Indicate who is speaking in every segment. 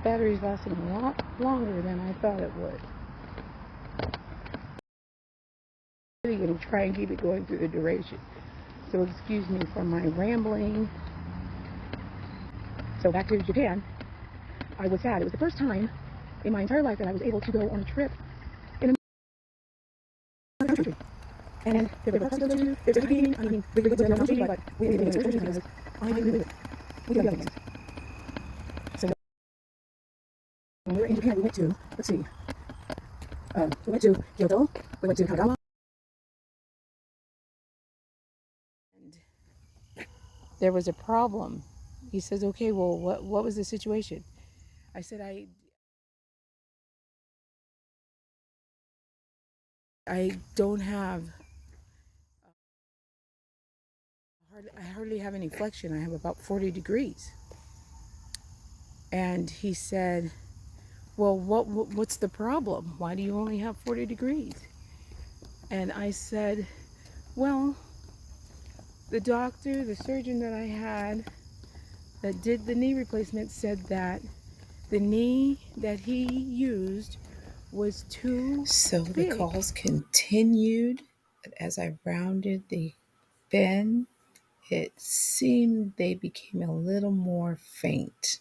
Speaker 1: battery's lasting a lot longer than I thought it would. I'm going to try and keep it going through the duration. So excuse me for my rambling. So back to Japan. I was sad. It was the first time in my entire life that I was able to go on a trip in another country. And there were parts to go to. There's hiking. I mean, we went to Yamaguchi, but we didn't do excursions because I didn't do it. We did other things. So when we were in Japan, we went to, let's see, we went to Kyoto, we went to Kagawa, and there was a problem. He says, okay, well, what was the situation? I said, I don't have, I hardly have any flexion. I have about 40 degrees. And he said, well, what's the problem? Why do you only have 40 degrees? And I said, well, the doctor, the surgeon that I had that did the knee replacement said that the knee that he used was too
Speaker 2: So the
Speaker 1: big.
Speaker 2: calls continued. As I rounded the bend, it seemed they became a little more faint.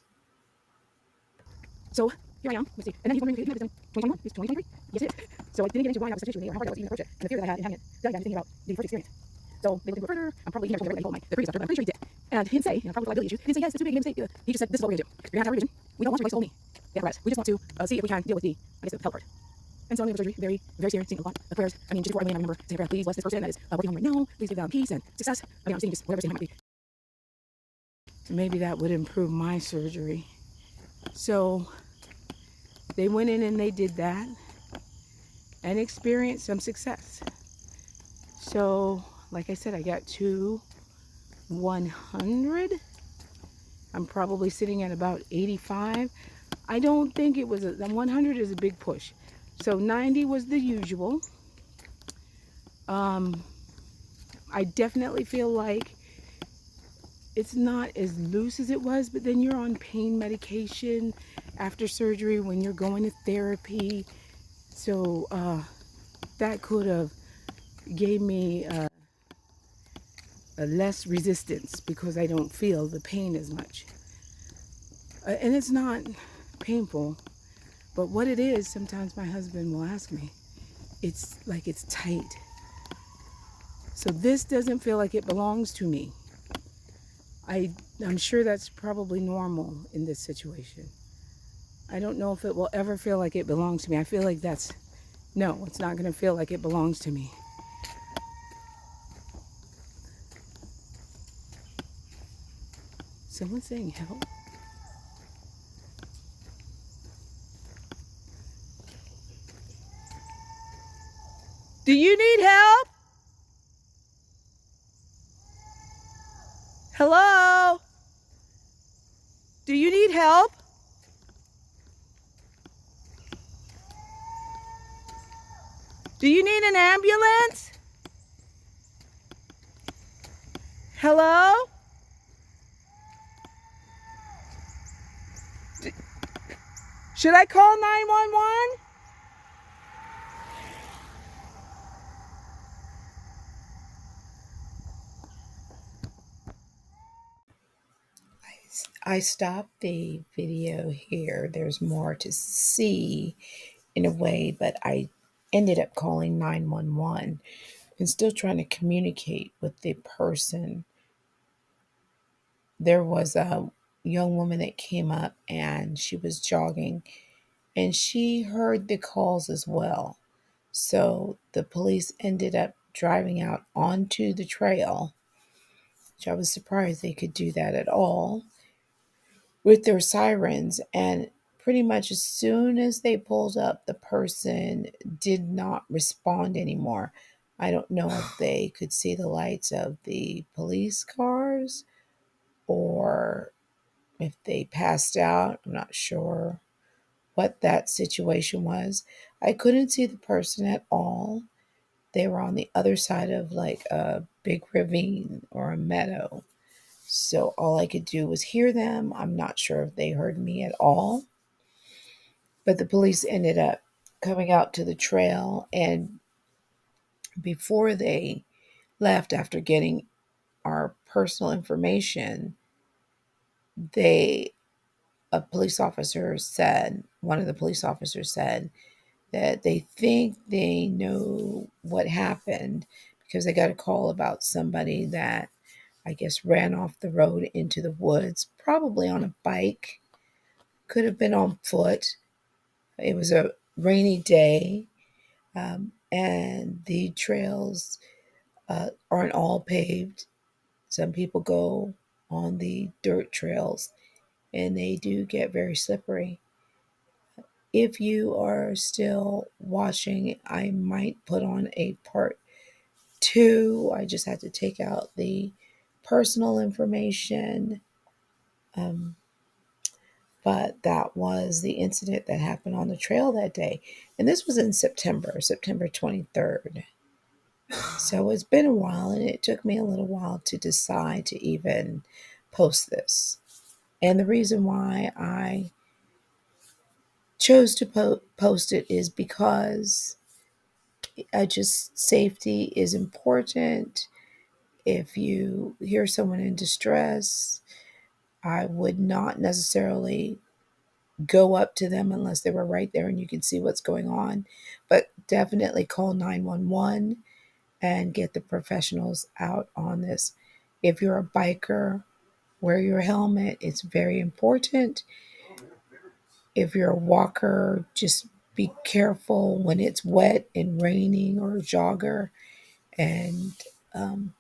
Speaker 1: So here I am. Let's see. And then he's wondering if it's 2021. It's 2023. Yes, it is. So I didn't get into why I was suspicious with me or how hard that was to even approach it, and the fear that I had in having it done. I was thinking about the first experience. So they looked into it further. I'm probably told everything he told the previous doctor, but I'm pretty sure he did. And he didn't say, probably liability issues. He didn't say, yes, it's too big, you made a mistake. He just said, this is what we're going to do. You're going to have a revision. We don't want to replace the whole knee. The apparatus. We just want to see if we can deal with the pelvic part. And so I'm going to surgery, very, very serious, saying a lot of prayers. I mean, just before I went in, I remember saying a prayer, please bless this person that is working on me right now. Please give them peace and success. I mean, I'm saying just whatever might be. Maybe that would improve my surgery. So they went in and they did that and experienced some success. So, like I said, I got to 100. I'm probably sitting at about 85. I don't think it was, 100 is a big push. So 90 was the usual. I definitely feel like it's not as loose as it was, but then you're on pain medication after surgery when you're going to therapy. So that could have gave me a less resistance because I don't feel the pain as much. And it's not painful, but what it is, sometimes my husband will ask me, it's like it's tight. So this doesn't feel like it belongs to me. I'm sure that's probably normal in this situation. I don't know if it will ever feel like it belongs to me. I feel like no, it's not going to feel like it belongs to me. Someone's saying help. Do you need help? Hello? Do you need help? Do you need an ambulance? Hello? Should I call 911?
Speaker 2: I stopped the video here. There's more to see in a way, but I ended up calling 911 and still trying to communicate with the person. There was a young woman that came up and she was jogging and she heard the calls as well. So the police ended up driving out onto the trail, which I was surprised they could do that at all, with their sirens. And pretty much as soon as they pulled up, the person did not respond anymore. I don't know if they could see the lights of the police cars or if they passed out. I'm not sure what that situation was. I couldn't see the person at all. They were on the other side of like a big ravine or a meadow. So all I could do was hear them. I'm not sure if they heard me at all. But the police ended up coming out to the trail, and before they left, after getting our personal information, they a police officer said, one of the police officers said that they think they know what happened because they got a call about somebody that I guess ran off the road into the woods, probably on a bike, could have been on foot. It was a rainy day, and the trails aren't all paved. Some people go on the dirt trails, and they do get very slippery. If you are still watching, I might put on a part two. I just had to take out the personal information. Um, but that was the incident that happened on the trail that day. And this was in September 23rd. So it's been a while, and it took me a little while to decide to even post this. And the reason why I chose to post it is because I just safety is important. If you hear someone in distress, I would not necessarily go up to them unless they were right there and you can see what's going on, but definitely call 911 and get the professionals out on this. If you're a biker, wear your helmet. It's very important. If you're a walker, just be careful when it's wet and raining, or a jogger, and um,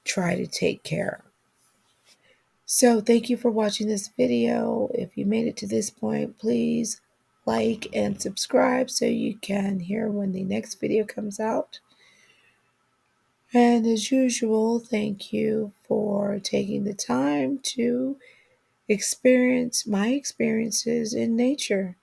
Speaker 2: try to take care. So thank you for watching this video. If you made it to this point, please like and subscribe so you can hear when the next video comes out. And as usual, thank you for taking the time to experience my experiences in nature.